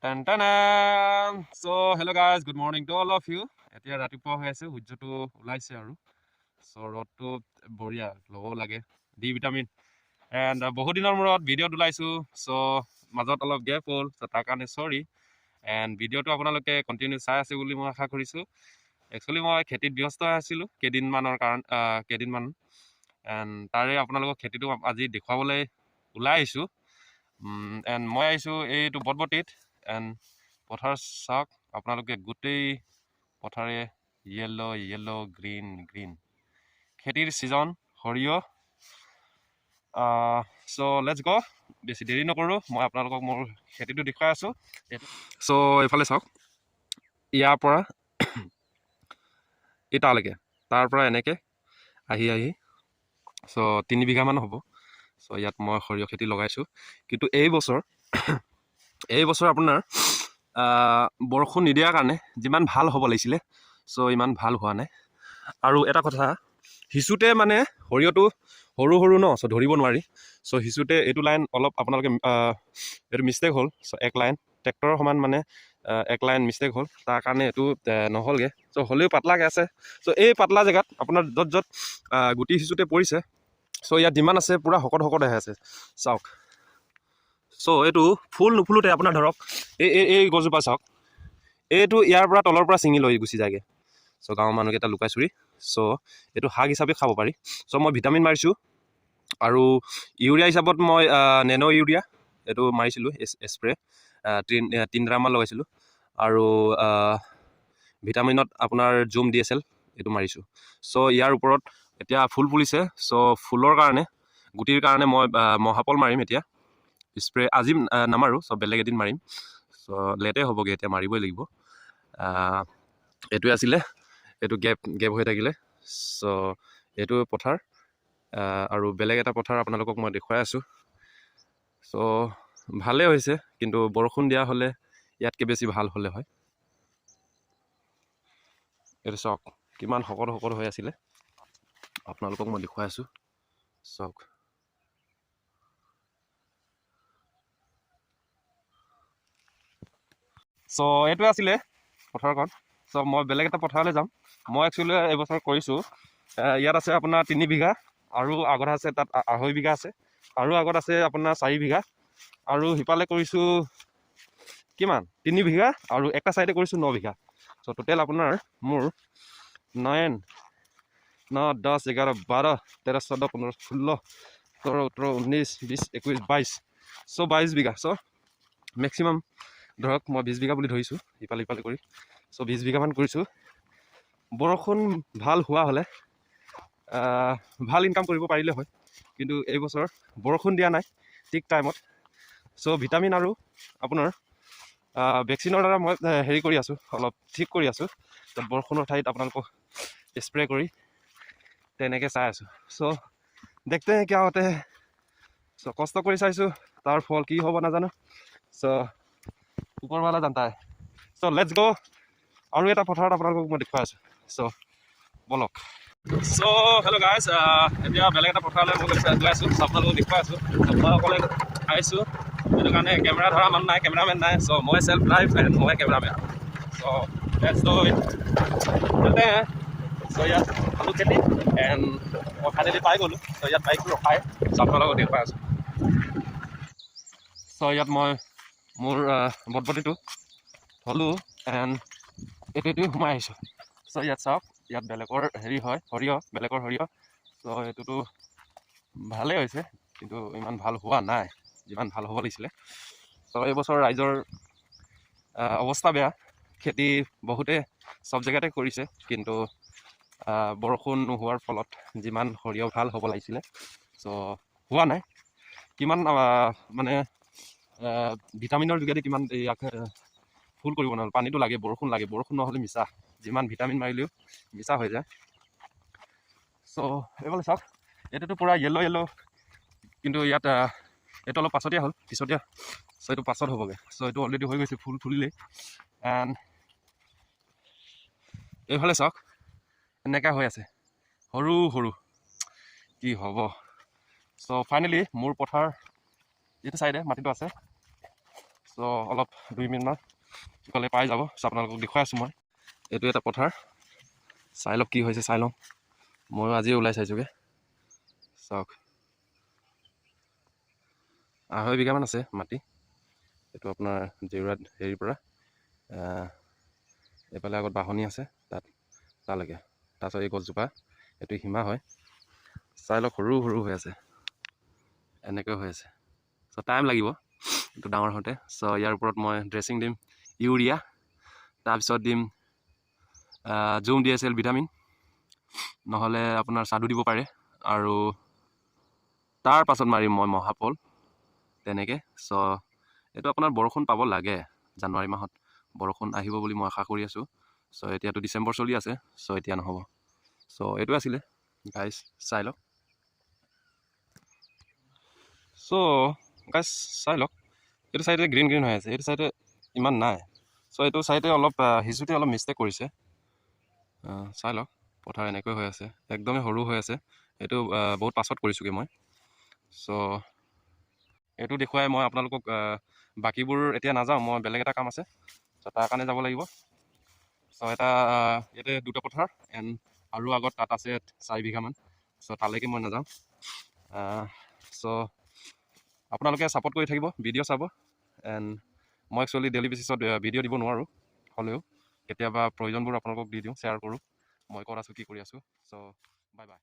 Tan tan. So hello guys, good morning to all of you. এতিয়া ৰাতিপুৱা হৈ আছে, সূৰ্যটো ওলাইছে আৰু চ' ৰ'দটো বঢ়িয়া ল'ব লাগে ডি ভিটামিন এণ্ড বহুত দিনৰ মূৰত ভিডিঅ'ত ওলাইছোঁ চ' মাজত অলপ গেপ হ'ল চ' তাৰ কাৰণে চৰি এণ্ড ভিডিঅ'টো আপোনালোকে কণ্টিনিউ চাই আছে বুলি মই আশা কৰিছোঁ। একচুৱেলি মই খেতিত ব্যস্ত আছিলোঁ কেইদিনমান এণ্ড তাৰে আপোনালোকক খেতিটো আজি দেখুৱাবলৈ ওলাই আহিছোঁ। এণ্ড মই আহিছোঁ এইটো বটবটিত এণ্ড পথাৰ চাওক আপোনালোকে গোটেই পথাৰে য়েল্ল' গ্ৰীণ খেতিৰ ছিজন সৰিয়হ। চ' লেটছ গ' বেছি দেৰি নকৰোঁ, মই আপোনালোকক মোৰ খেতিটো দেখুৱাই আছোঁ। চ' এইফালে চাওক, ইয়াৰ পৰা ইটালৈকে তাৰ পৰা এনেকৈ আহি চ' 3 বিঘামান হ'ব। চ' ইয়াত মই সৰিয়হ খেতি লগাইছোঁ, কিন্তু এই বছৰ আপোনাৰ বৰষুণ নিদিয়াৰ কাৰণে যিমান ভাল হ'ব লাগিছিলে চ' ইমান ভাল হোৱা নাই। আৰু এটা কথা, সিঁচোতে মানে সৰিয়হটো সৰু ন, চ' ধৰিব নোৱাৰি। চ' সিঁচোতে এইটো লাইন অলপ আপোনালোকে এইটো মিষ্টেক হ'ল। চ' এক লাইন ট্ৰেক্টৰৰ সমান মানে এক লাইন মিষ্টেক হ'ল, তাৰ কাৰণে এইটো নহ'লগৈ। চ' হ'লেও পাতলাকৈ আছে। চ' এই পাতলা জেগাত আপোনাৰ য'ত গুটি সিঁচোতে পৰিছে, চ' ইয়াত যিমান আছে পূৰা শকত আহি আছে চাওক। চ' এইটো ফুল নুফুলোতে আপোনাৰ ধৰক এই গছজোপা চাওক, এইটো ইয়াৰ পৰা তলৰ পৰা ছিঙি লৈ গুচি যায়গৈ। চ' গাঁৱৰ মানুহকেইটা লুকাই চুৰি। চ' এইটো শাক হিচাপে খাব পাৰি। চ' মই ভিটামিন মাৰিছোঁ আৰু ইউৰিয়া হিচাপত মই নেন' ইউৰিয়া এইটো মাৰিছিলোঁ স্প্ৰে 3 ড্ৰামমান লগাইছিলোঁ। আৰু ভিটামিনত আপোনাৰ জুম DSL এইটো মাৰিছোঁ। চ' ইয়াৰ ওপৰত এতিয়া ফুল ফুলিছে। চ' ফুলৰ কাৰণে গুটিৰ কাৰণে মই মহাপল মাৰিম এতিয়া। স্প্ৰে আজি নামাৰোঁ, চ' বেলেগ এদিন মাৰিম। চ' লেটেই হ'বগৈ, এতিয়া মাৰিবই লাগিব। এইটোৱে আছিলে, এইটো গেপ হৈ থাকিলে। চ' এইটো পথাৰ আৰু বেলেগ এটা পথাৰ আপোনালোকক মই দেখুৱাই আছোঁ। চ' ভালেই হৈছে, কিন্তু বৰষুণ দিয়া হ'লে ইয়াতকৈ বেছি ভাল হ'লে হয়। এইটো চাওক কিমান শকত হৈ আছিলে, আপোনালোকক মই দেখুৱাই আছোঁ চাওক। চ' এইটোৱে আছিলে পথাৰখন। চ' মই বেলেগ এটা পথাৰলৈ যাম। মই একচুৱেলি এইবছৰ কৰিছোঁ, ইয়াত আছে আপোনাৰ 3 বিঘা, আৰু আগত আছে তাত 2.5 বিঘা আছে, আৰু আগত আছে আপোনাৰ 4 বিঘা, আৰু সিফালে কৰিছোঁ কিমান 3 বিঘা, আৰু একটা চাইডে কৰিছোঁ 9 বিঘা। চ' টোটেল আপোনাৰ মোৰ 9, 10, 11, 12, 13, 14, 15, 16, 17, 18, 19, 20, 21, 22। চ' 22 বিঘা। চ' মেক্সিমাম ধৰক মই 20 বিঘা বুলি ধৰিছোঁ, ইফালে কৰি। চ' 20 বিঘামান কৰিছোঁ। বৰষুণ ভাল হোৱা হ'লে ভাল ইনকাম কৰিব পাৰিলে হয়, কিন্তু এইবছৰ বৰষুণ দিয়া নাই ঠিক টাইমত। চ' ভিটামিন আৰু আপোনাৰ ভেকচিনৰ দ্বাৰা মই হেৰি কৰি আছোঁ, অলপ ঠিক কৰি আছোঁ। ত' বৰষুণৰ ঠাইত আপোনালোকক স্প্ৰে কৰি তেনেকৈ চাই আছোঁ। চ' দেখতে কিয় হতে। চ' কষ্ট কৰি চাইছোঁ, তাৰ ফল কি হ'ব নাজানো। চ' ওপৰৱালা জানতা হে। চ' লেটছ গ'। আৰু এটা পথাৰত আপোনালোকক মই দেখুৱাই আছোঁ। চ' বলক। চ' হেল্ল' গাইজ, এতিয়া বেলেগ এটা পথাৰলৈ মই গৈ আছোঁ। চ' আপোনালোকক দেখুৱাই আছোঁ। মই অকলে আহিছোঁ, সেইটো কাৰণে কেমেৰা ধৰা মানুহ নাই, কেমেৰামেন নাই। চ' মই চেল্ফ লাইভ এণ্ড মই কেমেৰামেন। চ' লেটছ গ' তাতে। চ' ইয়াত আলু খেতি এণ্ড মই ফাইনেলি পাই গ'লোঁ। চ' ইয়াত বাইকটো ৰখাই চ' আপোনালোকক দেখুৱাই আছোঁ। চ' ইয়াত মই মোৰ বটবটিটো থলোঁ এণ্ড এইটোৱে সোমাই আহিছোঁ। চ' ইয়াত চাওক, ইয়াত বেলেগৰ হেৰি হয় সৰিয়হ, বেলেগৰ সৰিয়হ। চ' এইটোতো ভালেই হৈছে, কিন্তু ইমান ভাল হোৱা নাই যিমান ভাল হ'ব লাগিছিলে। চ' এইবছৰ ৰাইজৰ অৱস্থা বেয়া, খেতি বহুতে চব জেগাতে কৰিছে, কিন্তু বৰষুণ নোহোৱাৰ ফলত যিমান সৰিয়হ ভাল হ'ব লাগিছিলে চ' হোৱা নাই। কিমান মানে ভিটামিনৰ যোগেদি কিমান ইয়াক ফুল কৰিব নহ'ল। পানীটো লাগে, বৰষুণ লাগে, বৰষুণ নহ'লে মিছা, যিমান ভিটামিন মাৰিলেও মিছা হৈ যায়। চ' এইফালে চাওক, এইটোতো পূৰা য়েল্ল', কিন্তু ইয়াত এইটো অলপ পাছতীয়া হ'ল, পিছতীয়া। চ' এইটো পাছত হ'বগৈ। চ' এইটো অলৰেডি হৈ গৈছে, ফুল ফুলিলেই। এণ্ড এইফালে চাওক এনেকৈ হৈ আছে, সৰু কি হ'ব। চ' ফাইনেলি মোৰ পথাৰ এইটো চাইডে মাটিটো আছে। চ' অলপ 2 মিনিটমান গ'লে পাই যাব। চ' আপোনালোকক দেখুৱাই আছোঁ মই। এইটো এটা পথাৰ, চাই লওক কি হৈছে চাই লওঁ। ময়ো আজিয়ে ওলাই চাইছোঁগৈ। চাওক 2.5 বিঘামান আছে মাটি। এইটো আপোনাৰ জেউৰাত হেৰিৰ পৰা এইফালে আগত বাহনি আছে তালৈকে। তাৰপিছত এই গছজোপা এইটো সীমা হয়। চাই লওক সৰু সৰু হৈ আছে, এনেকৈ হৈ আছে। চ' টাইম লাগিব এইটো ডাঙৰ হওঁতে। চ' ইয়াৰ ওপৰত মই ড্ৰেছিং দিম, ইউৰিয়া, তাৰপিছত দিম জুম DSL ভিটামিন, নহ'লে আপোনাৰ চাদু দিব পাৰে, আৰু তাৰ পাছত মাৰিম মই মহাপল তেনেকৈ। চ' এইটো আপোনাৰ বৰষুণ পাব লাগে, জানুৱাৰী মাহত বৰষুণ আহিব বুলি মই আশা কৰি আছোঁ। চ' এতিয়াতো ডিচেম্বৰ চলি আছে, চ' এতিয়া নহ'ব। চ' এইটো আছিলে গাইজ, চাই লওক। চ' গাইজ চাই লওক, এইটো চাইডে গ্ৰীণ গ্ৰীণ হৈ আছে, এইটো চাইডে ইমান নাই। চ' এইটো চাইডে অলপ সিঁচোতে অলপ মিষ্টেক কৰিছে। চাই লওক পথাৰ এনেকৈ হৈ আছে, একদমেই সৰু হৈ আছে। এইটো বহুত পাছত কৰিছোঁগৈ মই। চ' এইটো দেখুৱাই মই আপোনালোকক বাকীবোৰ এতিয়া নাযাওঁ, মই বেলেগ এটা কাম আছে। চ' তাৰ কাৰণে যাব লাগিব। চ' ইয়াতে 2টা পথাৰ আৰু আগত তাত আছে 4 বিঘামান। চ' তালৈকে মই নাযাওঁ। চ' আপোনালোকে ছাপোৰ্ট কৰি থাকিব, ভিডিঅ' চাব। মই একচুৱেলি ডেইলি বেচিছত ভিডিঅ' দিব নোৱাৰোঁ, হ'লেও কেতিয়াবা প্ৰয়োজনবোৰ আপোনালোকক দি দিওঁ, শ্বেয়াৰ কৰোঁ মই ক'ত আছোঁ কি কৰি আছোঁ। চ' বাই বাই।